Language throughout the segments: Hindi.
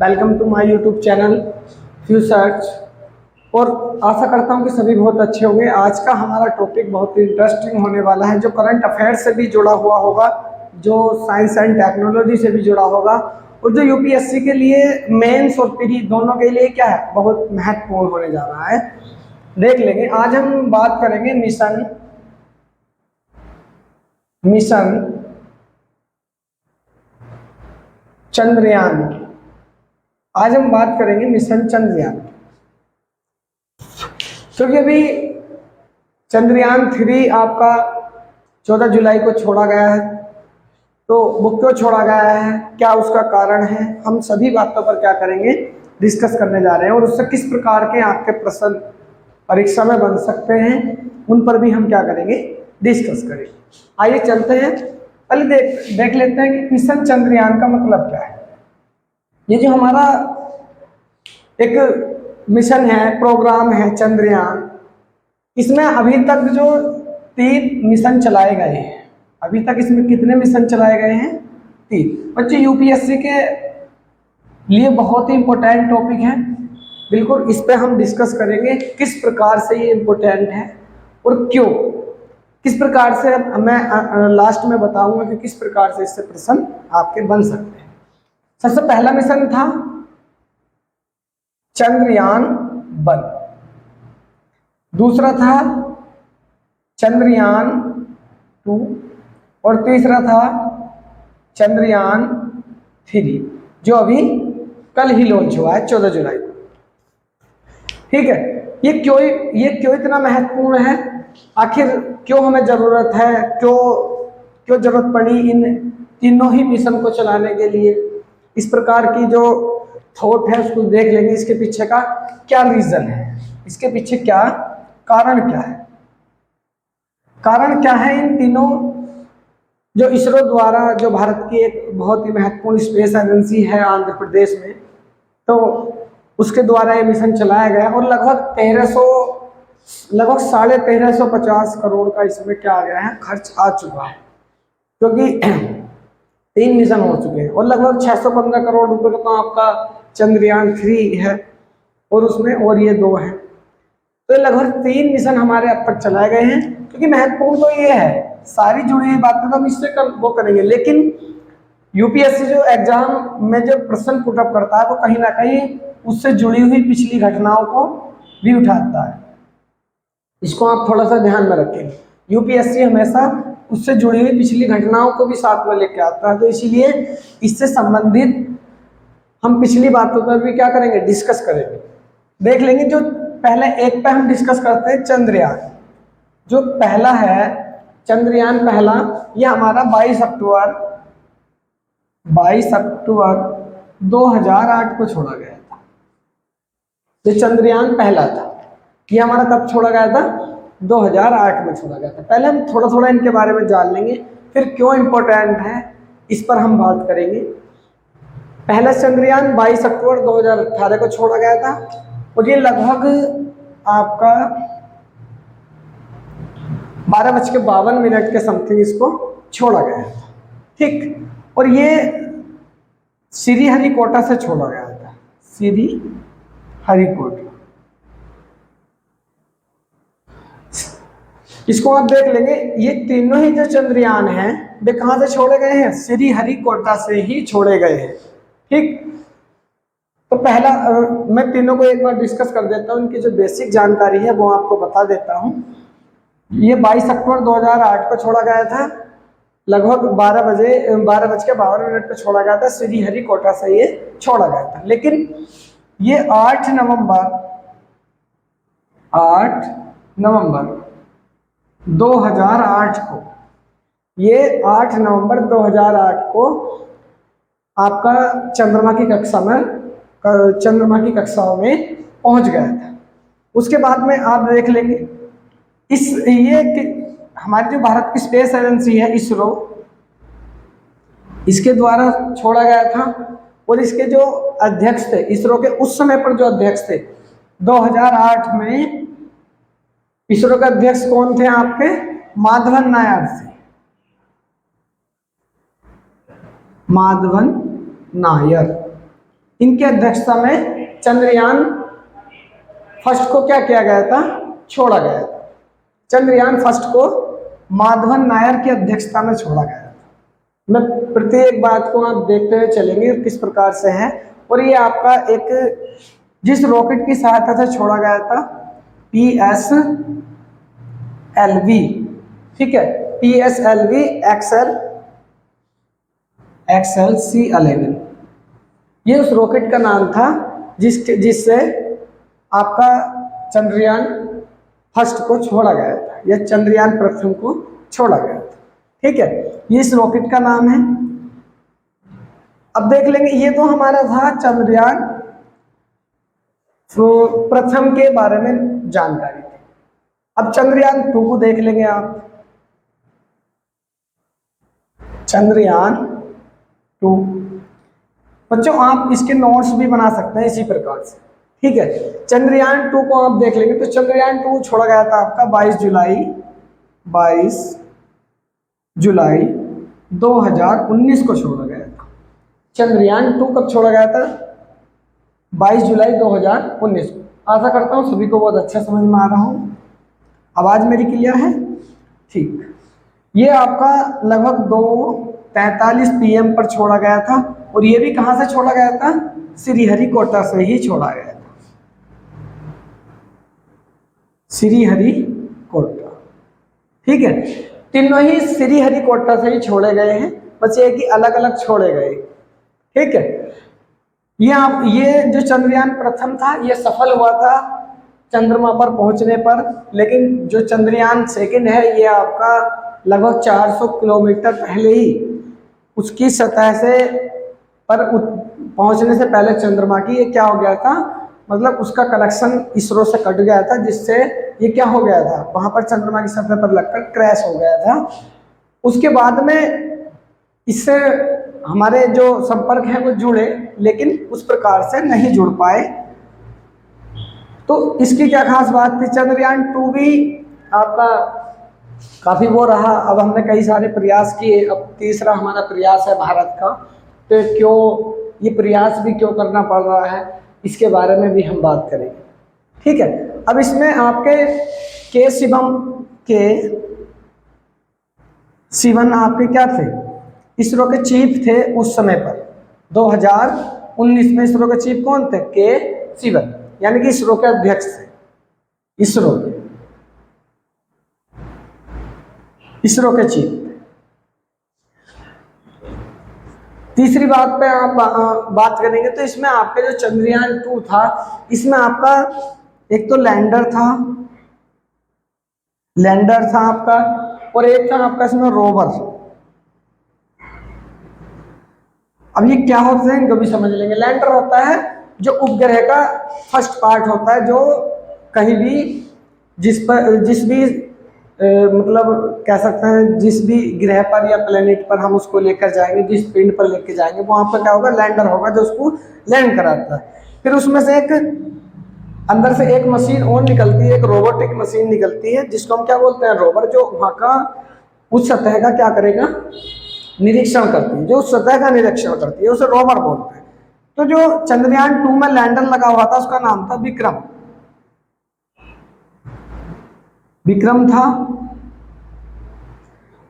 Welcome to my YouTube channel फ्यूसर्च। और आशा करता हूं कि सभी बहुत अच्छे होंगे। आज का हमारा टॉपिक बहुत इंटरेस्टिंग होने वाला है, जो करंट अफेयर से भी जुड़ा हुआ होगा, जो साइंस एंड टेक्नोलॉजी से भी जुड़ा होगा, और जो यूपीएससी के लिए मेंस और प्री दोनों के लिए क्या है, बहुत महत्वपूर्ण होने जा रहा है। देख लेंगे। आज हम बात करेंगे मिशन चंद्रयान। आज हम बात करेंगे मिशन चंद्रयान, क्योंकि अभी चंद्रयान 3 आपका 14 जुलाई को छोड़ा गया है। तो वो क्यों छोड़ा गया है, क्या उसका कारण है, हम सभी बातों पर क्या करेंगे, डिस्कस करने जा रहे हैं। और उससे किस प्रकार के आपके प्रश्न परीक्षा में बन सकते हैं, उन पर भी हम क्या करेंगे, डिस्कस करेंगे। आइए चलते हैं। पहले देख लेते हैं कि मिशन चंद्रयान का मतलब क्या है। ये जो हमारा एक मिशन है, प्रोग्राम है चंद्रयान, इसमें अभी तक जो 3 मिशन चलाए गए हैं। अभी तक इसमें कितने मिशन चलाए गए हैं? 3। बच्चे यूपीएससी के लिए बहुत ही इंपॉर्टेंट टॉपिक है। बिल्कुल इस पे हम डिस्कस करेंगे किस प्रकार से ये इंपॉर्टेंट है और क्यों, किस प्रकार से। मैं लास्ट में बताऊंगा कि किस प्रकार से इससे प्रश्न आपके बन सकते हैं। सबसे पहला मिशन था चंद्रयान 1, दूसरा था चंद्रयान 2 और तीसरा था चंद्रयान 3, जो अभी कल ही लॉन्च हुआ है 14 जुलाई को। ठीक है। ये क्यों इतना महत्वपूर्ण है, आखिर क्यों हमें जरूरत है, क्यों जरूरत पड़ी इन तीनों ही मिशन को चलाने के लिए, इस प्रकार की जो थॉट है उसको देख लेंगे। इसके पीछे का क्या रीजन है, इसके पीछे क्या कारण क्या है। कारण क्या है इन तीनों, जो इसरो द्वारा, जो भारत की एक बहुत ही महत्वपूर्ण स्पेस एजेंसी है आंध्र प्रदेश में, तो उसके द्वारा ये मिशन चलाया गया और लगभग 1350 करोड़ का इसमें क्या आ गया है, खर्च आ चुका है। क्योंकि 3 मिशन हो चुके हैं और लगभग 615 करोड़ रुपए का तो आपका चंद्रयान 3 है और उसमें और ये 2 है। तो लगभग 3 मिशन हमारे अब तक चलाए गए हैं। क्योंकि महत्वपूर्ण तो ये है, सारी जुड़ी हुई बातें तो हम इससे वो करेंगे, लेकिन यूपीएससी जो एग्जाम में जो प्रश्न पुटअप करता है वो कहीं ना कहीं उससे जुड़ी हुई पिछली घटनाओं को भी उठाता है। इसको आप थोड़ा सा ध्यान में रखें। यूपीएससी हमेशा उससे जुड़ी हुई पिछली घटनाओं को भी साथ में लेके आता है, तो इसीलिए इससे संबंधित हम पिछली बातों पर भी क्या करेंगे, डिस्कस करेंगे। देख लेंगे। जो पहले एक पे हम डिस्कस करते हैं चंद्रयान। जो पहला है चंद्रयान पहला, यह हमारा 22 अक्टूबर 2008 को छोड़ा गया था। ये चंद्रयान पहला था, ये हमारा कब छोड़ा गया था, 2008 में छोड़ा गया था। पहले हम थोड़ा थोड़ा इनके बारे में जान लेंगे, फिर क्यों इम्पोर्टेंट है इस पर हम बात करेंगे। पहला चंद्रयान 22 अक्टूबर 2018 को छोड़ा गया था और ये लगभग आपका 12:52 के समथिंग इसको छोड़ा गया था। ठीक। और ये श्रीहरिकोटा से छोड़ा गया था, श्रीहरिकोटा। इसको आप देख लेंगे। ये तीनों ही जो चंद्रयान हैं वे कहां से छोड़े गए हैं, श्रीहरिकोटा से ही छोड़े गए हैं। ठीक। तो पहला मैं तीनों को एक बार डिस्कस कर देता हूं, इनकी जो बेसिक जानकारी है वो आपको बता देता हूं। ये 22 अक्टूबर 2008 को छोड़ा गया था, लगभग 12:52 पे छोड़ा गया था। श्रीहरिकोटा से ये छोड़ा गया था। लेकिन ये 8 नवंबर 2008 को, ये 8 नवंबर 2008 को आपका चंद्रमा की कक्षाओं में पहुंच गया था। उसके बाद में आप देख लेंगे हमारी जो भारत की स्पेस एजेंसी है इसरो, इसके द्वारा छोड़ा गया था। और इसके जो अध्यक्ष थे इसरो के, उस समय पर जो अध्यक्ष थे 2008 में, इसरो के अध्यक्ष कौन थे आपके, माधवन नायर थे। माधवन नायर। इनकी अध्यक्षता में चंद्रयान फर्स्ट को क्या किया गया था, छोड़ा गया था। चंद्रयान फर्स्ट को माधवन नायर की अध्यक्षता में छोड़ा गया था। मैं प्रत्येक बात को आप देखते हुए चलेंगे किस प्रकार से है। और ये आपका एक जिस रॉकेट की सहायता से छोड़ा गया था PSLV, ठीक है, PSLV XLC11, ये उस रॉकेट का नाम था जिससे आपका चंद्रयान फर्स्ट को छोड़ा गया था, या चंद्रयान प्रथम को छोड़ा गया था, ठीक है। ये इस रॉकेट का नाम है। अब देख लेंगे, ये तो हमारा था चंद्रयान प्रथम के बारे में जानकारी थी। अब चंद्रयान 2 को देख लेंगे आप। चंद्रयान 2 बच्चों आप इसके नोट्स भी बना सकते हैं इसी प्रकार से, ठीक है। चंद्रयान 2 को आप देख लेंगे तो चंद्रयान 2 छोड़ा गया था आपका 22 जुलाई 2019 को छोड़ा गया था। चंद्रयान 2 कब छोड़ा गया था? 22 जुलाई 2019 को। आशा करता हूँ सभी को बहुत अच्छा समझ में आ रहा हूँ। आवाज़ मेरी क्लियर है? ठीक। ये आपका लगभग 2:43 PM पर छोड़ा गया था। और ये भी कहाँ से छोड़ा गया था? श्रीहरिकोटा से ही छोड़ा गया था, श्रीहरिकोटा, ठीक है। तीनों ही श्रीहरिकोटा से ही छोड़े गए हैं, बस ये कि अलग अलग छोड़े गए, ठीक है। ये जो चंद्रयान प्रथम था ये सफल हुआ था चंद्रमा पर पहुंचने पर, लेकिन जो चंद्रयान सेकंड है ये आपका लगभग 400 किलोमीटर पहले ही उसकी सतह से पर पहुंचने से पहले चंद्रमा की ये क्या हो गया था, मतलब उसका कनेक्शन इसरो से कट गया था, जिससे ये क्या हो गया था, वहां पर चंद्रमा की सतह पर लगकर क्रैश हो गया था। उसके बाद में इससे हमारे जो संपर्क हैं वो जुड़े, लेकिन उस प्रकार से नहीं जुड़ पाए। तो इसकी क्या खास बात थी? चंद्रयान 2 भी आपका काफ़ी वो रहा। अब हमने कई सारे प्रयास किए, अब तीसरा हमारा प्रयास है भारत का, तो क्यों ये प्रयास भी क्यों करना पड़ रहा है इसके बारे में भी हम बात करेंगे, ठीक है। अब इसमें आपके के शिवन आपके क्या थे? इसरो के चीफ थे उस समय पर। 2019 में इसरो के चीफ कौन थे? के शिवन, यानी कि इसरो के अध्यक्ष थे। इसरो के चीफ। तीसरी बात पे आप बात करेंगे तो इसमें आपके जो चंद्रयान 2 था इसमें आपका एक तो लैंडर था आपका, और एक था आपका इसमें रोवर। अब ये क्या होते हैं इनको भी समझ लेंगे। लैंडर होता है जो उपग्रह का फर्स्ट पार्ट होता है, जो कहीं भी जिस भी मतलब कह सकते हैं जिस भी ग्रह पर या प्लेनेट पर हम उसको लेकर जाएंगे, जिस पिंड पर लेकर जाएंगे वहां पर क्या होगा? लैंडर होगा जो उसको लैंड कराता है। फिर उसमें से अंदर से एक मशीन और निकलती है, एक रोबोटिक मशीन निकलती है जिसको हम क्या बोलते हैं? रोवर, जो वहां का उस सतह का क्या करेगा? निरीक्षण करती है। जो उस सतह का निरीक्षण करती है उसे रोवर बोलते हैं। तो जो चंद्रयान 2 में लैंडर लगा हुआ था उसका नाम था विक्रम था,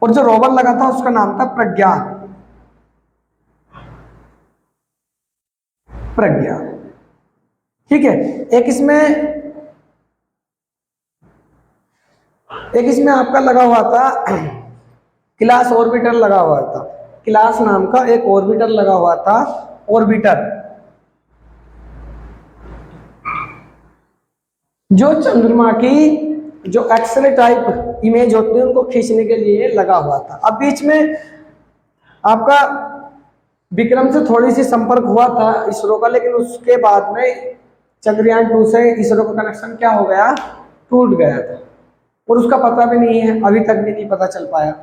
और जो रोवर लगा था उसका नाम था प्रज्ञा, ठीक है। एक इसमें आपका लगा हुआ था क्लास ऑर्बिटर लगा हुआ था, क्लास नाम का एक ऑर्बिटर लगा हुआ था। ऑर्बिटर जो चंद्रमा की जो एक्सरे टाइप इमेज होती है उनको खींचने के लिए लगा हुआ था। अब बीच में आपका विक्रम से थोड़ी सी संपर्क हुआ था इसरो का, लेकिन उसके बाद में चंद्रयान 2 से इसरो का कनेक्शन क्या हो गया? टूट गया था, और उसका पता भी नहीं है, अभी तक भी नहीं पता चल पाया।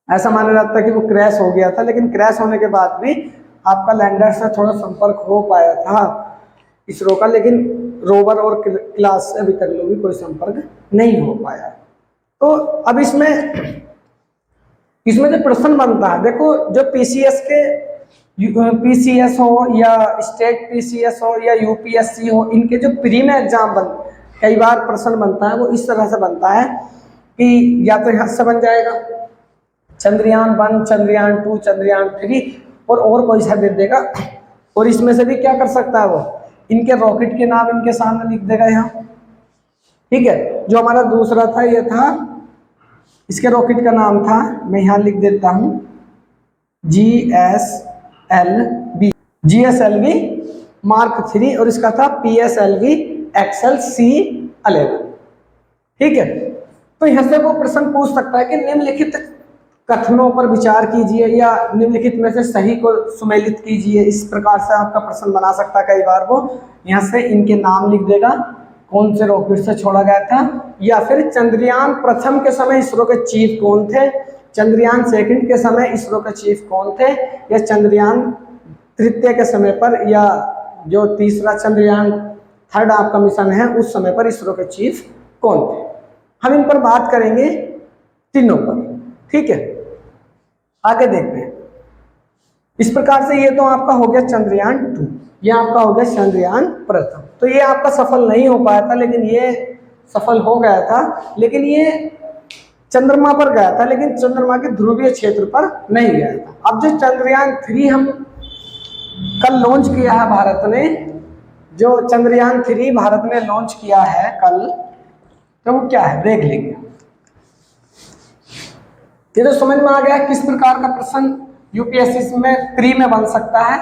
ऐसा माना जाता है कि वो क्रैश हो गया था, लेकिन क्रैश होने के बाद भी आपका लैंडर से थोड़ा संपर्क हो पाया था इसरो का, लेकिन रोवर और क्लास से अभी तक भी कोई संपर्क नहीं हो पाया। तो अब इसमें जो प्रश्न बनता है, देखो जो पीसीएस के पीसीएस हो या स्टेट पीसीएस हो या यूपीएससी हो, इनके जो प्री में एग्जाम कई बार प्रश्न बनता है वो इस तरह से बनता है कि या तो यहाँ से बन जाएगा चंद्रयान 1, चंद्रयान 2, चंद्रयान 3 और कोई सा दे देगा, और इसमें से भी क्या कर सकता है वो इनके रॉकेट के नाम इनके सामने लिख देगा यहाँ। ठीक है, जो हमारा दूसरा था ये था, इसके रॉकेट का नाम था, मैं यहाँ लिख देता हूँ GSLV, GSLV Mark 3, और इसका था PSLV XLC11। ठीक है, तो यहाँ से वो प्रश्न पूछ सकता है कि निम्नलिखित कथनों पर विचार कीजिए या निम्नलिखित में से सही को सुमेलित कीजिए, इस प्रकार से आपका प्रश्न बना सकता है। कई बार वो यहाँ से इनके नाम लिख देगा, कौन से रॉकेट से छोड़ा गया था, या फिर चंद्रयान प्रथम के समय इसरो के चीफ कौन थे, चंद्रयान सेकंड के समय इसरो के चीफ कौन थे, या चंद्रयान तृतीय के समय पर, या जो तीसरा चंद्रयान थर्ड आपका मिशन है उस समय पर इसरो के चीफ कौन थे। हम इन पर बात करेंगे तीनों पर। ठीक है, आगे देखते हैं। इस प्रकार से ये तो आपका हो गया चंद्रयान 2, ये आपका हो गया चंद्रयान प्रथम। तो ये आपका सफल नहीं हो पाया था, लेकिन ये सफल हो गया था, लेकिन ये चंद्रमा पर गया था, लेकिन चंद्रमा के ध्रुवीय क्षेत्र पर नहीं गया था। अब जो चंद्रयान 3 हम कल लॉन्च किया है भारत ने, जो चंद्रयान 3 भारत ने लॉन्च किया है कल, तो वो क्या है देख लेंगे। ये तो समझ में आ गया किस प्रकार का प्रश्न यूपीएससी में प्री में बन सकता है।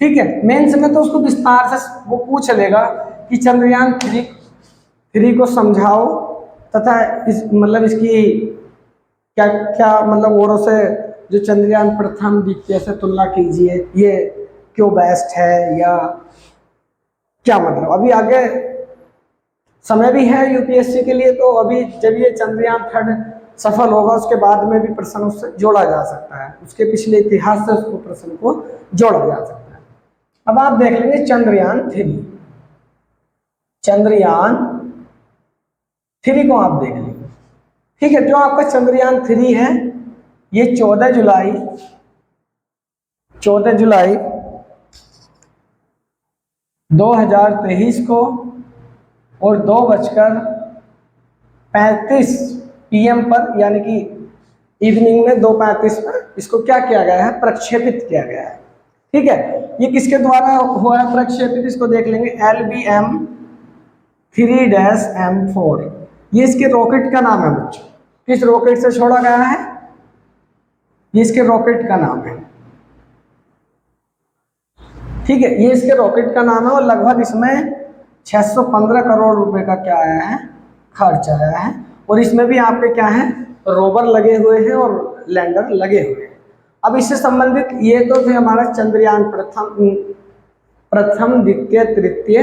ठीक है, मेंस में तो उसको विस्तार से वो पूछ लेगा कि चंद्रयान 3 को समझाओ तथा इस मतलब इसकी क्या क्या मतलब औरों से जो चंद्रयान प्रथम द्वितीय से तुलना कीजिए, ये क्यों बेस्ट है या क्या मतलब। अभी आगे समय भी है यूपीएससी के लिए, तो अभी जब ये चंद्रयान 3 सफल होगा उसके बाद में भी प्रश्न उससे जोड़ा जा सकता है, उसके पिछले इतिहास से उसको प्रश्न को जोड़ा जा सकता है। अब आप देख लेंगे चंद्रयान 3, चंद्रयान 3 को आप देख लेंगे। ठीक है, जो आपका चंद्रयान 3 है ये 14 जुलाई 2023 को और 2:35 PM पर, यानी कि इवनिंग में 2:35 पर इसको क्या किया गया है, प्रक्षेपित किया गया है। ठीक है, ये किसके द्वारा हुआ है प्रक्षेपित, इसको देख लेंगे LBM 3-M4, ये इसके रॉकेट का नाम है बच्चों। किस रॉकेट से छोड़ा गया है, ये इसके रॉकेट का नाम है। ठीक है, ये इसके रॉकेट का नाम है, और लगभग इसमें 615 करोड़ रुपए का क्या आया है, खर्च आया है। और इसमें भी आपके क्या है, रोवर लगे हुए हैं और लैंडर लगे हुए हैं। अब इससे संबंधित ये तो थे हमारा चंद्रयान प्रथम द्वितीय तृतीय,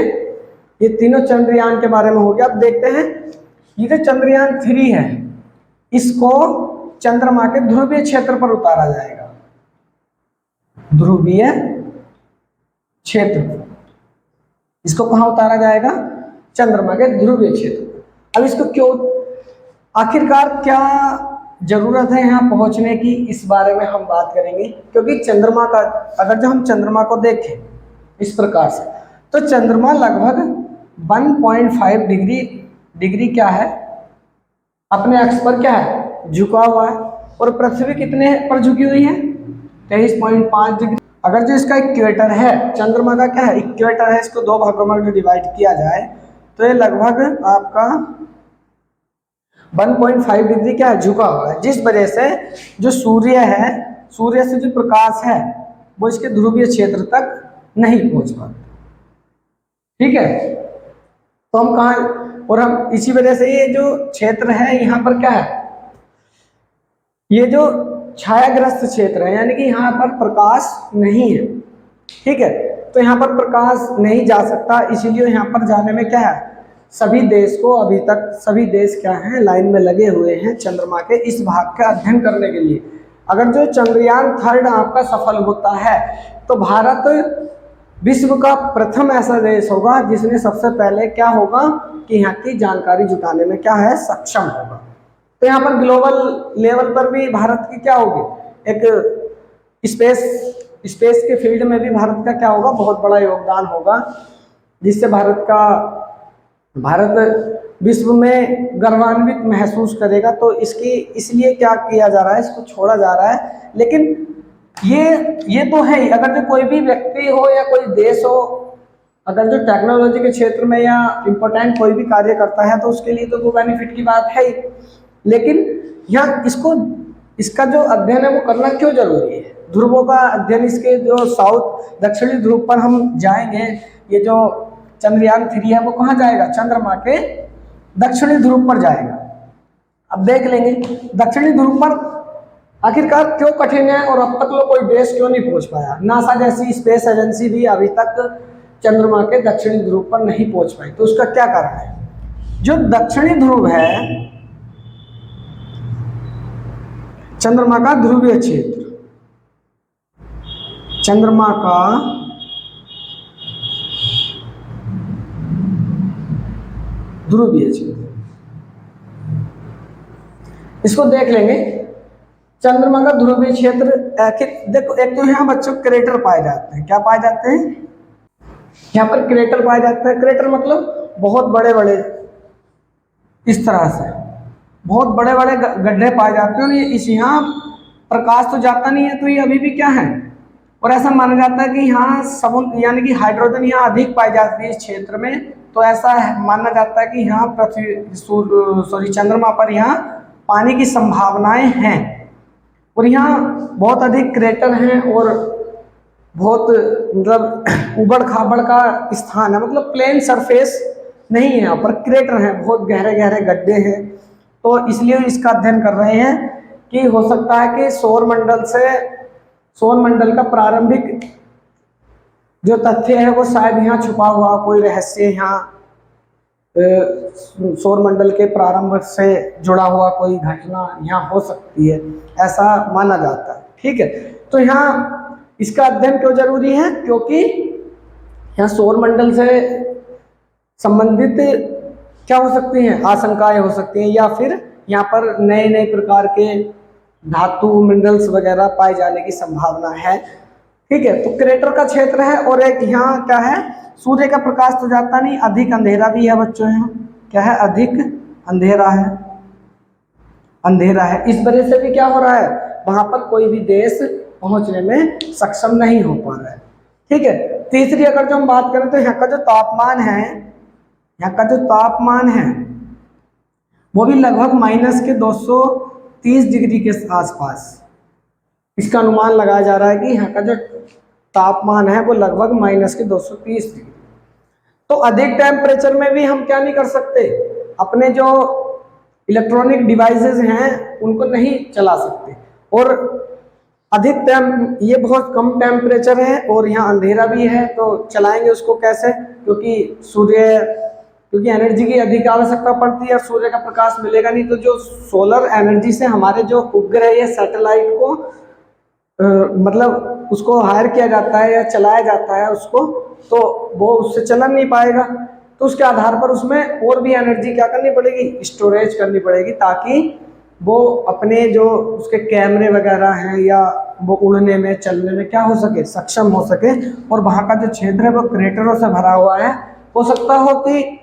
ये तीनों चंद्रयान के बारे में हो गया। अब देखते हैं ये जो चंद्रयान 3 है इसको चंद्रमा के ध्रुवीय क्षेत्र पर उतारा जाएगा, ध्रुवीय क्षेत्र पर। इसको कहाँ उतारा जाएगा, चंद्रमा के ध्रुवीय क्षेत्र पर। अब इसको क्यों, आखिरकार क्या जरूरत है यहाँ पहुंचने की, इस बारे में हम बात करेंगे। क्योंकि चंद्रमा का अगर जो हम चंद्रमा को देखें इस प्रकार से, तो चंद्रमा लगभग 1.5 डिग्री क्या है, अपने अक्ष पर क्या है, झुका हुआ है। और पृथ्वी कितने पर झुकी हुई है, 23.5 डिग्री। अगर जो इसका इक्वेटर है, चंद्रमा का क्या है, इक्वेटर है, इसको 2 भागों में डिवाइड किया जाए तो ये लगभग आपका 1.5 डिग्री क्या है, झुका हुआ है। जिस वजह से जो सूर्य है, सूर्य से जो प्रकाश है वो इसके ध्रुवीय क्षेत्र तक नहीं पहुंच पाता। ठीक है, तो हम कहाँ, और हम इसी वजह से ये जो क्षेत्र है यहाँ पर क्या है, ये जो छायाग्रस्त क्षेत्र है, यानी कि यहाँ पर प्रकाश नहीं है। ठीक है, तो यहाँ पर प्रकाश नहीं जा सकता, इसीलिए यहाँ पर जाने में क्या है, सभी देश को अभी तक सभी देश क्या हैं, लाइन में लगे हुए हैं चंद्रमा के इस भाग का अध्ययन करने के लिए। अगर जो चंद्रयान 3 आपका सफल होता है तो भारत विश्व का प्रथम ऐसा देश होगा जिसने सबसे पहले क्या होगा कि यहाँ की जानकारी जुटाने में क्या है, सक्षम होगा। तो यहाँ पर ग्लोबल लेवल पर भी भारत की क्या होगी, एक स्पेस स्पेस के फील्ड में भी भारत का क्या होगा, बहुत बड़ा योगदान होगा, जिससे भारत विश्व में गर्वान्वित महसूस करेगा। तो इसकी इसलिए क्या किया जा रहा है, इसको छोड़ा जा रहा है। लेकिन ये तो है ही, अगर जो कोई भी व्यक्ति हो या कोई देश हो, अगर जो टेक्नोलॉजी के क्षेत्र में या इम्पोर्टेंट कोई भी कार्य करता है तो उसके लिए तो वो बेनिफिट की बात है ही। लेकिन यहाँ इसका जो अध्ययन है वो करना क्यों जरूरी है? ध्रुवों का अध्ययन, इसके जो साउथ दक्षिणी ध्रुव पर हम जाएंगे, ये जो चंद्रयान 3 है वो कहाँ जाएगा, चंद्रमा के दक्षिणी ध्रुव पर जाएगा। अब देख लेंगे दक्षिणी ध्रुव पर आखिरकार क्यों कठिन है और अब तक लोग कोई देश क्यों नहीं पहुंच पाया। नासा जैसी स्पेस एजेंसी भी अभी तक चंद्रमा के दक्षिणी ध्रुव पर नहीं पहुंच पाई। तो उसका क्या कारण है? जो दक्षिणी ध्रुव है, चंद्रमा का ध्रुवीय क्षेत्र, चंद्रमा का ध्रुवीय क्षेत्र, इसको देख लेंगे। चंद्रमा का ध्रुवीय क्षेत्र, देखो एक तो यहाँ बच्चों क्रेटर पाए जाते हैं। क्या पाए जाते हैं? यहाँ पर क्रेटर पाए जाते हैं। क्रेटर मतलब बहुत बड़े बड़े, इस तरह से बहुत बड़े बड़े गड्ढे पाए जाते हैं। और ये इस यहाँ प्रकाश तो जाता नहीं है, तो ये अभी भी क्या है, और ऐसा माना जाता है कि यहाँ समुद्र यानी कि हाइड्रोजन यहाँ अधिक पाई जाती है इस क्षेत्र में। तो ऐसा माना जाता है कि यहाँ चंद्रमा पर यहाँ पानी की संभावनाएं हैं। और यहाँ बहुत अधिक क्रेटर हैं और बहुत मतलब उबड़ खाबड़ का स्थान है, मतलब प्लेन सरफेस नहीं है, यहाँ पर क्रेटर हैं, बहुत गहरे गहरे गड्ढे हैं। तो इसलिए इसका अध्ययन कर रहे हैं कि हो सकता है कि सौर मंडल का प्रारंभिक जो तथ्य है वो शायद यहाँ छुपा हुआ कोई रहस्य, यहाँ सौर मंडल के प्रारंभ से जुड़ा हुआ कोई घटना यहाँ हो सकती है, ऐसा माना जाता है। ठीक है, तो यहाँ इसका अध्ययन क्यों जरूरी है? क्योंकि यहाँ सौर मंडल से संबंधित क्या हो सकती हैं, आशंकाएं हो सकती हैं, या फिर यहाँ पर नए नए प्रकार के धातु मिनरल्स वगैरह पाए जाने की संभावना है। ठीक है, तो क्रेटर का क्षेत्र है। और एक यहाँ क्या है, सूर्य का प्रकाश तो जाता नहीं, अधिक अंधेरा भी है बच्चों। यहाँ क्या है, अधिक अंधेरा है, अंधेरा है। इस वजह से भी क्या हो रहा है, वहां पर कोई भी देश पहुंचने में सक्षम नहीं हो पा रहा है। ठीक है, तीसरी अगर जो हम बात करें तो यहाँ का जो तापमान है, यहाँ का जो तापमान है वो भी लगभग -230 डिग्री के आसपास इसका अनुमान लगाया जा रहा है कि यहाँ का जो तापमान है वो लगभग -230 डिग्री। तो अधिक टेम्परेचर में भी हम क्या नहीं कर सकते, अपने जो इलेक्ट्रॉनिक डिवाइसेस हैं उनको नहीं चला सकते। और ये बहुत कम टेम्परेचर है और यहाँ अंधेरा भी है, तो चलाएंगे उसको कैसे? क्योंकि एनर्जी की अधिक आवश्यकता पड़ती है, सूर्य का प्रकाश मिलेगा नहीं। तो जो सोलर एनर्जी से हमारे जो उपग्रह या सैटेलाइट को मतलब उसको हायर किया जाता है या चलाया जाता है उसको, तो वो उससे चलन नहीं पाएगा। तो उसके आधार पर उसमें और भी एनर्जी क्या करनी पड़ेगी, स्टोरेज करनी पड़ेगी, ताकि वो अपने जो उसके कैमरे वगैरह हैं या वो उड़ने में चलने में क्या हो सके, सक्षम हो सके। और वहाँ का जो क्षेत्र है वो क्रेटरों से भरा हुआ है। हो सकता हो कि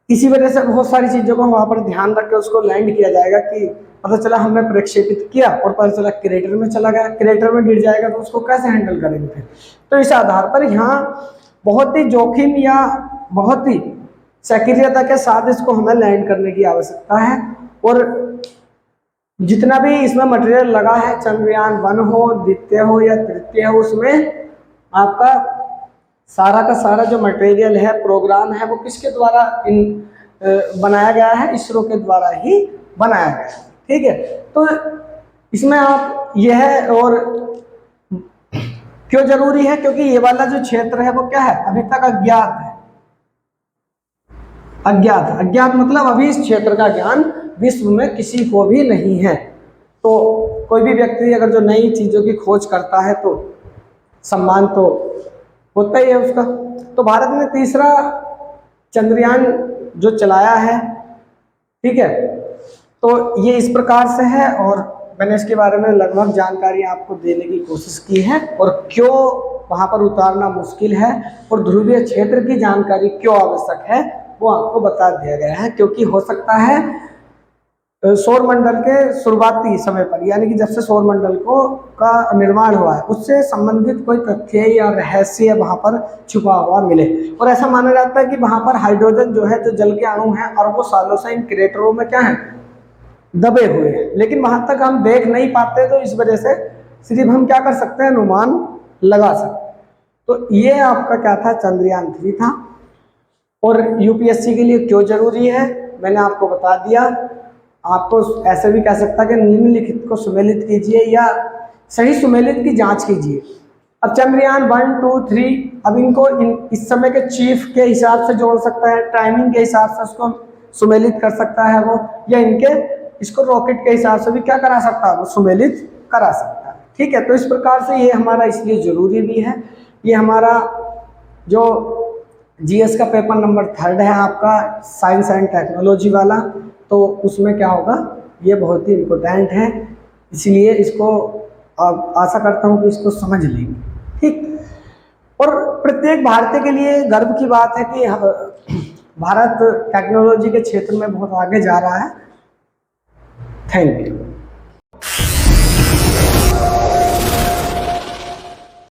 इसी वजह से बहुत सारी चीज़ों को वहाँ पर ध्यान रख के उसको लैंड किया जाएगा कि पता चला हमने प्रक्षेपित किया और पता चला क्रेटर में चला गया, क्रेटर में गिर जाएगा तो उसको कैसे हैंडल करेंगे फिर। तो इस आधार पर यहाँ बहुत ही जोखिम या बहुत ही सक्रियता के साथ इसको हमें लैंड करने की आवश्यकता है। और जितना भी इसमें मटेरियल लगा है, चंद्रयान 1 हो, द्वितीय हो या तृतीय हो, उसमें आपका सारा का सारा जो मटेरियल है, प्रोग्राम है, वो किसके द्वारा बनाया गया है, इसरो के द्वारा ही बनाया गया है। ठीक है, तो इसमें आप यह और क्यों जरूरी है, क्योंकि ये वाला जो क्षेत्र है वो क्या है, अभी तक अज्ञात है। अज्ञात मतलब अभी इस क्षेत्र का ज्ञान विश्व में किसी को भी नहीं है। तो कोई भी व्यक्ति अगर जो नई चीजों की खोज करता है तो सम्मान तो होता ही है उसका। तो भारत ने तीसरा चंद्रयान जो चलाया है, ठीक है, तो ये इस प्रकार से है। और मैंने इसके बारे में लगभग जानकारी आपको देने की कोशिश की है, और क्यों वहाँ पर उतारना मुश्किल है और ध्रुवीय क्षेत्र की जानकारी क्यों आवश्यक है वो आपको बता दिया गया है। क्योंकि हो सकता है सौरमंडल के शुरुआती समय पर, यानी कि जब से सौरमंडल को का निर्माण हुआ है, उससे संबंधित कोई तथ्य या रहस्य वहाँ पर छुपा हुआ मिले। और ऐसा माना जाता है कि वहाँ पर हाइड्रोजन जो है, जो जल के अणु हैं, अरबों सालों से इन क्रेटरों में क्या है, दबे हुए हैं, लेकिन वहां तक हम देख नहीं पाते। तो इस वजह से सिर्फ हम क्या कर सकते हैं, अनुमान लगा सकते हैं। तो ये आपका क्या था, चंद्रयान 3 था। और यूपीएससी के लिए क्यों जरूरी है मैंने आपको बता दिया। आपको ऐसे भी कह सकता है कि निम्नलिखित को सुमेलित कीजिए या सही सुमेलित की जांच कीजिए। अब चंद्रयान 1, 2, 3, अब इनको इस समय के चीफ के हिसाब से जोड़ सकता है, टाइमिंग के हिसाब से उसको सुमेलित कर सकता है वो, या इनके इसको रॉकेट के हिसाब से भी क्या करा सकता है, वो सुमेलित करा सकता है। ठीक है, तो इस प्रकार से ये हमारा इसलिए जरूरी भी है। ये हमारा जो जीएस का पेपर नंबर 3 है आपका, साइंस एंड टेक्नोलॉजी वाला, तो उसमें क्या होगा, ये बहुत ही इम्पोर्टेंट है, इसलिए इसको आशा करता हूँ कि इसको समझ लेंगे। ठीक, और प्रत्येक भारतीय के लिए गर्व की बात है कि भारत टेक्नोलॉजी के क्षेत्र में बहुत आगे जा रहा है। Thank you.